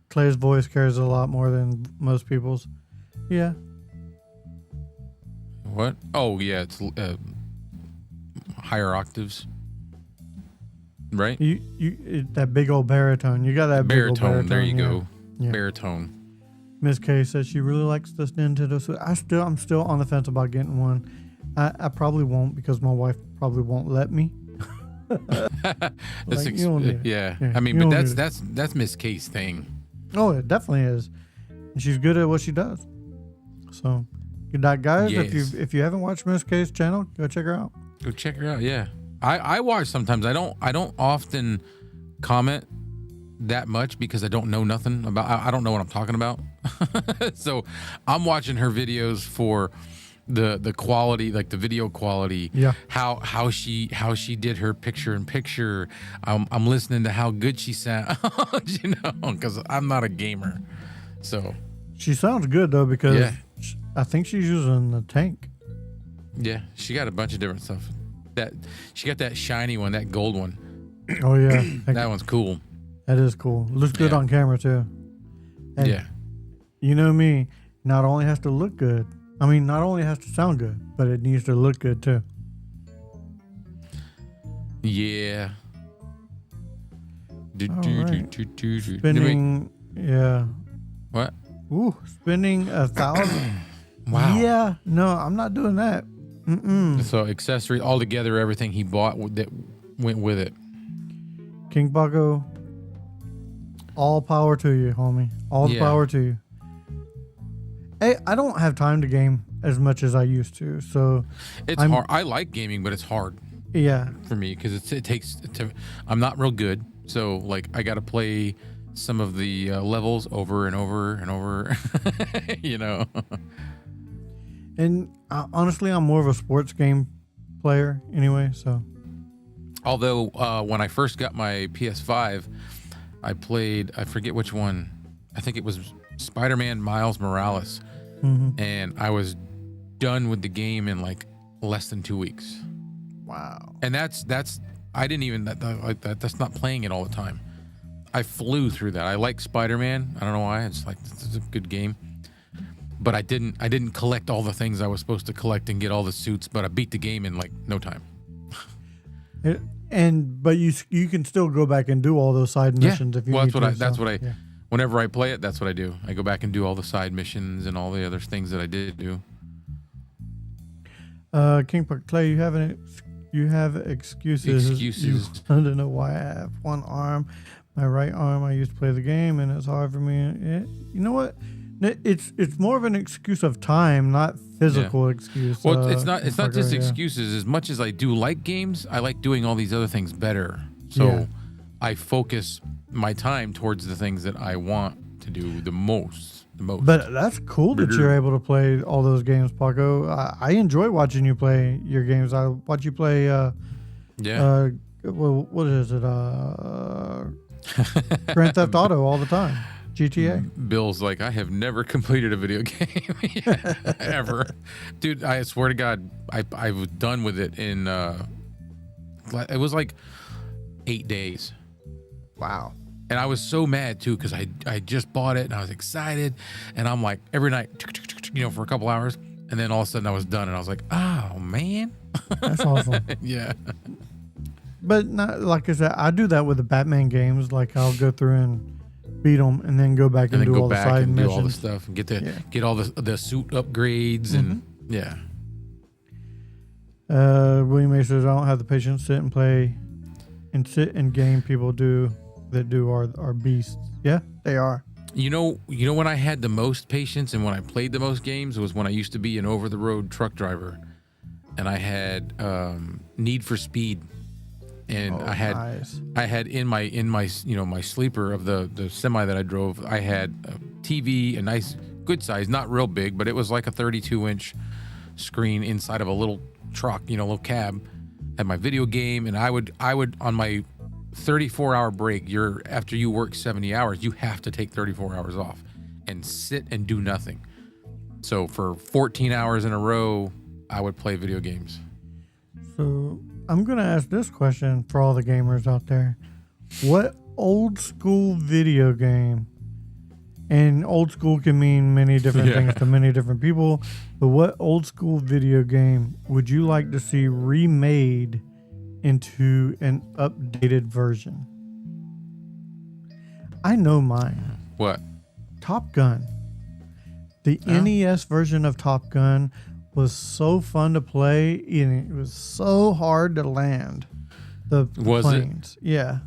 Clay's voice carries a lot more than most people's. Yeah. What? Oh, yeah, it's higher octaves. Right? That big old baritone. You got that big old baritone. There you go. Yeah. Baritone. Miss K says she really likes this Nintendo Switch. I'm still on the fence about getting one. I probably won't because my wife probably won't let me. That's yeah. I mean, but that's Miss K's thing. Oh, it definitely is. And she's good at what she does. So, good night, guys. Yes. If you haven't watched Miss K's channel, go check her out. Go check her out. Yeah, I watch sometimes. I don't often comment that much because I don't know nothing about. I don't know what I'm talking about. So I'm watching her videos for the quality, like the video quality. Yeah. How she did her picture in picture. I'm listening to how good she sounds. You know, because I'm not a gamer. So she sounds good though because I think she's using the tank. Yeah, she got a bunch of different stuff. She got that shiny one, that gold one. Oh yeah, that one's cool. That is cool. Looks good on camera too. And yeah. You know me, not only has to look good. I mean, not only has to sound good, but it needs to look good too. Yeah. Spending, yeah. What? Ooh, spending 1,000. Wow. Yeah, no, I'm not doing that. So accessory altogether, everything he bought that went with it. King Bucko, all power to you, homie. All the power to you. Hey, I don't have time to game as much as I used to, so it's hard. I like gaming, but it's hard. Yeah, for me because it takes. I'm not real good, so like I got to play some of the levels over and over and over. You know. And honestly, I'm more of a sports game player anyway. So, although when I first got my PS5, I played. I forget which one. I think it was Spider-Man Miles Morales. And I was done with the game in like less than 2 weeks. Wow. And that's I didn't even like that. That's not playing it all the time. I flew through that. I like Spider-Man. I don't know why. It's like this is a good game. But I didn't collect all the things I was supposed to collect and get all the suits. But I beat the game in like no time. But you can still go back and do all those side missions if you need to. That's what I. Whenever I play it, that's what I do. I go back and do all the side missions and all the other things that I did do. King Puck Clay, you have excuses. You want to know why I have one arm, my right arm. I used to play the game, and it's hard for me. You know what? It's more of an excuse of time, not physical excuse. Well, it's not just excuses. As much as I do like games, I like doing all these other things better. So I focus my time towards the things that I want to do the most. But that's cool that you're able to play all those games, Paco. I enjoy watching you play your games. I watch you play. Well, what is it? Grand Theft Auto all the time. GTA. Bill's like, I have never completed a video game ever, dude. I swear to God, I was done with it in. It was like 8 days. Wow. And I was so mad too because I just bought it and I was excited, and I'm like every night, for a couple hours, and then all of a sudden I was done and I was like, oh man, that's awesome. Yeah. But not, like I said, I do that with the Batman games. Like I'll go through and beat them and then go back and do all the side missions. Do all the stuff and get all the suit upgrades and yeah. William A says I don't have the patience to sit and game. People that do are beasts. Yeah, they are. You know when I had the most patience and when I played the most games was when I used to be an over-the-road truck driver, and I had Need for Speed, and I had in my my sleeper of the semi that I drove, I had a TV, a nice good size, not real big, but it was like a 32-inch screen inside of a little truck, little cab. Had my video game, and I would on my 34-hour break, after you work 70 hours, you have to take 34 hours off and sit and do nothing. So for 14 hours in a row, I would play video games. So I'm going to ask this question for all the gamers out there. What old school video game And old school can mean many different things to many different people. But what old school video game would you like to see remade into an updated version? I know mine. What? Top Gun. The NES version of Top Gun was so fun to play, and it was so hard to land the planes. Yeah.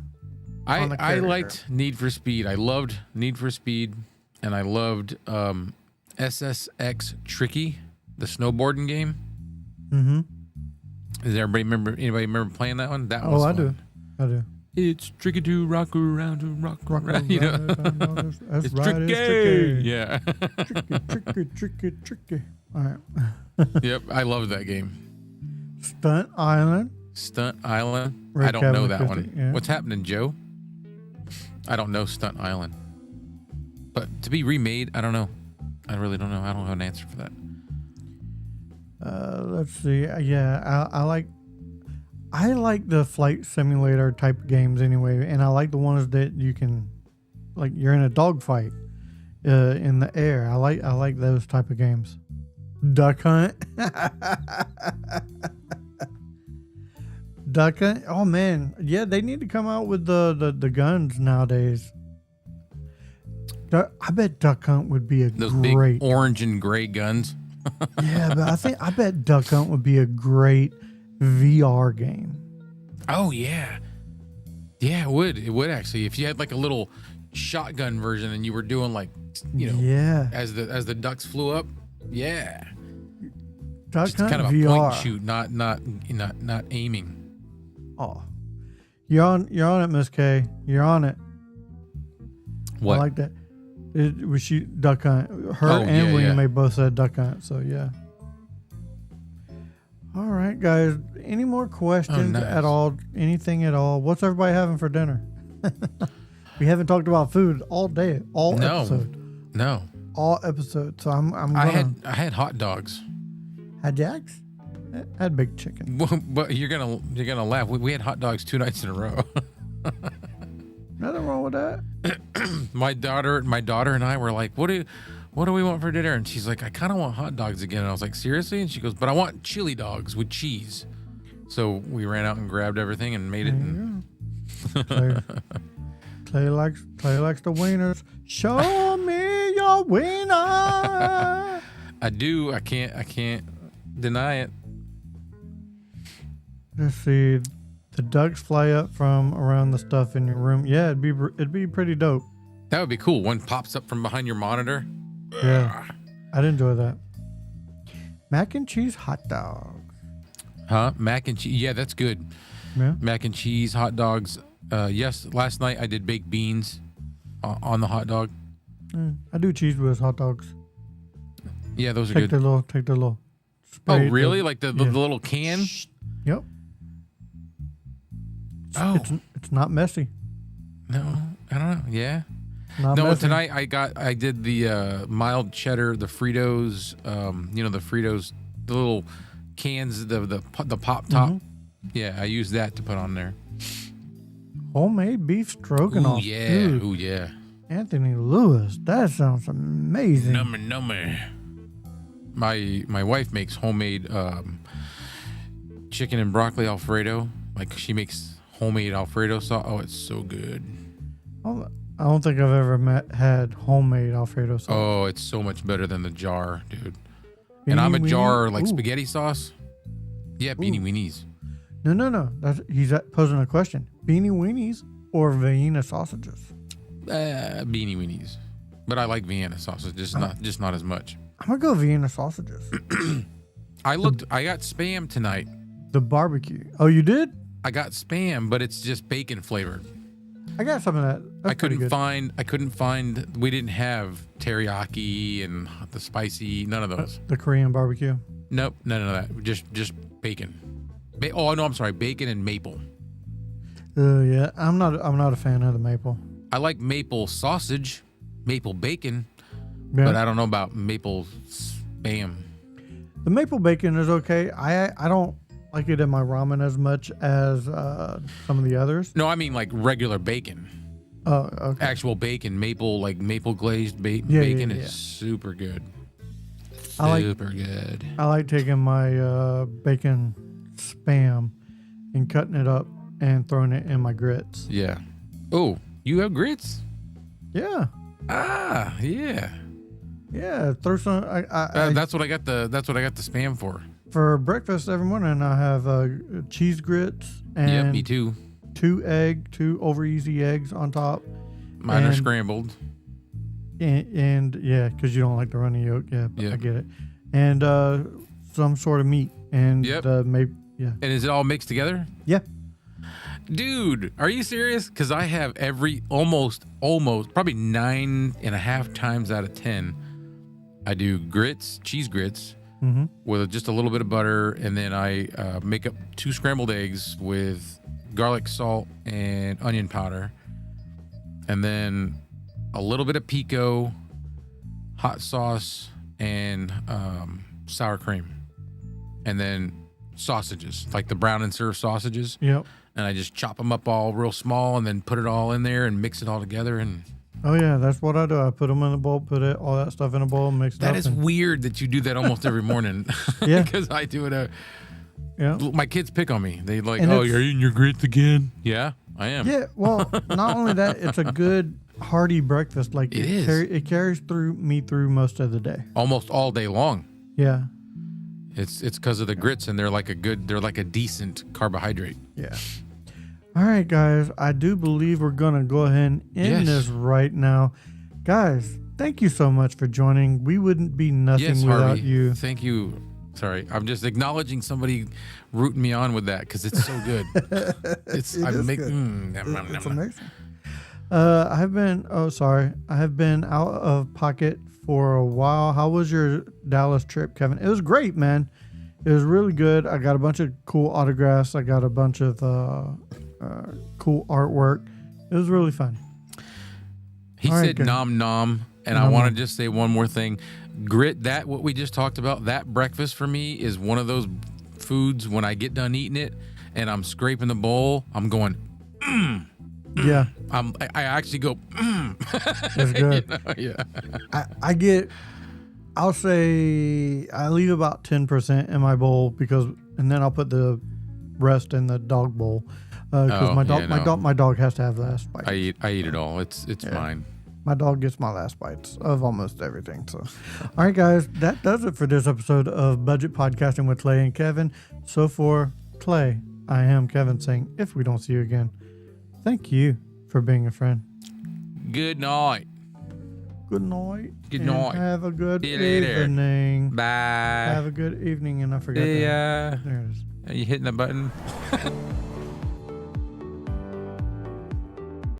I liked Need for Speed. I loved Need for Speed, and I loved SSX Tricky, the snowboarding game. Mm-hmm. Does anybody remember playing that one? That was fun. I do. It's tricky to rock around, rock around. You know? That's It's right. tricky. It's tricky. Yeah. Tricky. All right. Yep. I love that game. Stunt Island. I don't know that one. Yeah. What's happening, Joe? I don't know Stunt Island. But to be remade, I don't know. I really don't know. I don't have an answer for that. Let's see. Yeah, I like the flight simulator type games anyway, and I like the ones that you can, like, you're in a dogfight in the air. I like those type of games. Duck Hunt. Duck Hunt. Oh man, yeah, they need to come out with the guns nowadays. I bet Duck Hunt would be Those great big orange and gray guns. Yeah, but I bet Duck Hunt would be a great VR game. Oh yeah. Yeah, it would. It would actually. If you had like a little shotgun version and you were doing like, you know, yeah, as the ducks flew up. Yeah. Duck Just Hunt kind of a VR. point and shoot, not aiming. Oh, you're on it, Miss K. You're on it. What? I like that. We shoot Duck Hunt. Her and William May both said Duck Hunt. So yeah. All right, guys. Any more questions at all? Anything at all? What's everybody having for dinner? We haven't talked about food all day, episode. No. All episode. So I'm I had hot dogs. Had Jack's? I had big chicken. But you're gonna laugh. We had hot dogs 2 nights in a row. Nothing wrong with that. My daughter and I were like, what do we want for dinner? And she's like, I kind of want hot dogs again. And I was like, seriously? And she goes, but I want chili dogs with cheese. So we ran out and grabbed everything and made it. Clay likes the wieners. Show me your wiener. I do. I can't deny it. Let's see. The ducks fly up from around the stuff in your room. Yeah, it'd be pretty dope. That would be cool. One pops up from behind your monitor. Yeah, I'd enjoy that. Mac and cheese hot dogs. Huh? Mac and cheese. Yeah, that's good. Yeah. Mac and cheese hot dogs. Yes, last night I did baked beans on the hot dog. I do cheese whiz hot dogs. Yeah, those are Take good. the little. Oh, really? Like the little can? Yep. It's not messy. No, I don't know. Yeah. Not No, messy. tonight I did the mild cheddar, the Fritos, the Fritos, the little cans, the pop top. Mm-hmm. Yeah, I used that to put on there. Homemade beef stroganoff. Ooh, yeah. Dude, Ooh, yeah. Anthony Lewis. That sounds amazing. Number. My wife makes homemade chicken and broccoli Alfredo. Like she makes homemade Alfredo sauce. Oh, it's so good. I don't think I've ever had homemade Alfredo sauce. Oh, it's so much better than the jar, dude. And I'm a jar like spaghetti sauce. Yeah, beanie weenies. No. He's posing a question. Beanie weenies or Vienna sausages? Beanie weenies. But I like Vienna sausage, just not as much. I'm gonna go Vienna sausages. I got Spam tonight. The barbecue. Oh, you did? I got Spam, but it's just bacon flavored. I got some of that. That's I couldn't pretty good. find. We didn't have teriyaki and the spicy. None of those. The Korean barbecue. Nope, none of that. Just bacon. Oh no, I'm sorry, bacon and maple. Yeah, I'm not a fan of the maple. I like maple sausage, maple bacon, Yeah. but I don't know about maple Spam. The maple bacon is okay. I don't like it in my ramen as much as some of the others. No, I mean like regular bacon. Oh, okay. Actual bacon, maple glazed bacon is super good. Super good. I like taking my bacon spam and cutting it up and throwing it in my grits. Yeah. Oh, you have grits? Yeah. Ah, yeah. Yeah. Throw some. That's what I got the spam for breakfast every morning. I have cheese grits and yep, me too. 2 over easy eggs on top. Mine are scrambled. And yeah, because you don't like the runny yolk. Yeah, yep. I get it. And some sort of meat and yep. maybe And is it all mixed together? Yeah. Dude, are you serious? Because I have almost probably 9.5 times out of 10. I do cheese grits with just a little bit of butter, and then I make up 2 scrambled eggs with garlic, salt, and onion powder, and then a little bit of pico, hot sauce, and sour cream, and then sausages, like the brown and serve sausages. Yep. And I just chop them up all real small, and then put it all in there and mix it all together. And oh yeah, that's what I do. I put them in a bowl, put all that stuff in a bowl, mix it up. that is weird that you do that almost every morning. Yeah, because I do it. Yeah. My kids pick on me. They like, And oh, you're eating your grits again? Yeah, I am. Yeah. Well, not only that, it's a good hearty breakfast. Like it is. It carries through most of the day. Almost all day long. Yeah. It's because of the grits, and they're like a decent carbohydrate. Yeah. All right, guys. I do believe we're gonna go ahead and end this right now, guys. Thank you so much for joining. We wouldn't be nothing without Harvey. you. Thank you. Sorry, I'm just acknowledging somebody rooting me on with that because it's so good. It's amazing. I have been out of pocket for a while. How was your Dallas trip, Kevin? It was great, man. It was really good. I got a bunch of cool autographs. I got a bunch of cool artwork. It was really fun. He said nom nom, and I want to just say one more thing. What we just talked about, that breakfast for me is one of those foods when I get done eating it and I'm scraping the bowl, I'm going, Yeah. I actually go, It's good. You know, yeah. I'll say I leave about 10% in my bowl and then I'll put the rest in the dog bowl because my dog has to have the last bite. I eat it all. It's mine. My dog gets my last bites of almost everything. So, all right, guys, that does it for this episode of Budget Podcasting with Clay and Kevin. So for Clay, I am Kevin saying, if we don't see you again, thank you for being a friend. Good night. Good night. Good night. Have a good later. evening. Bye. Have a good evening, and I forgot. Yeah. There it is. Are you hitting the button?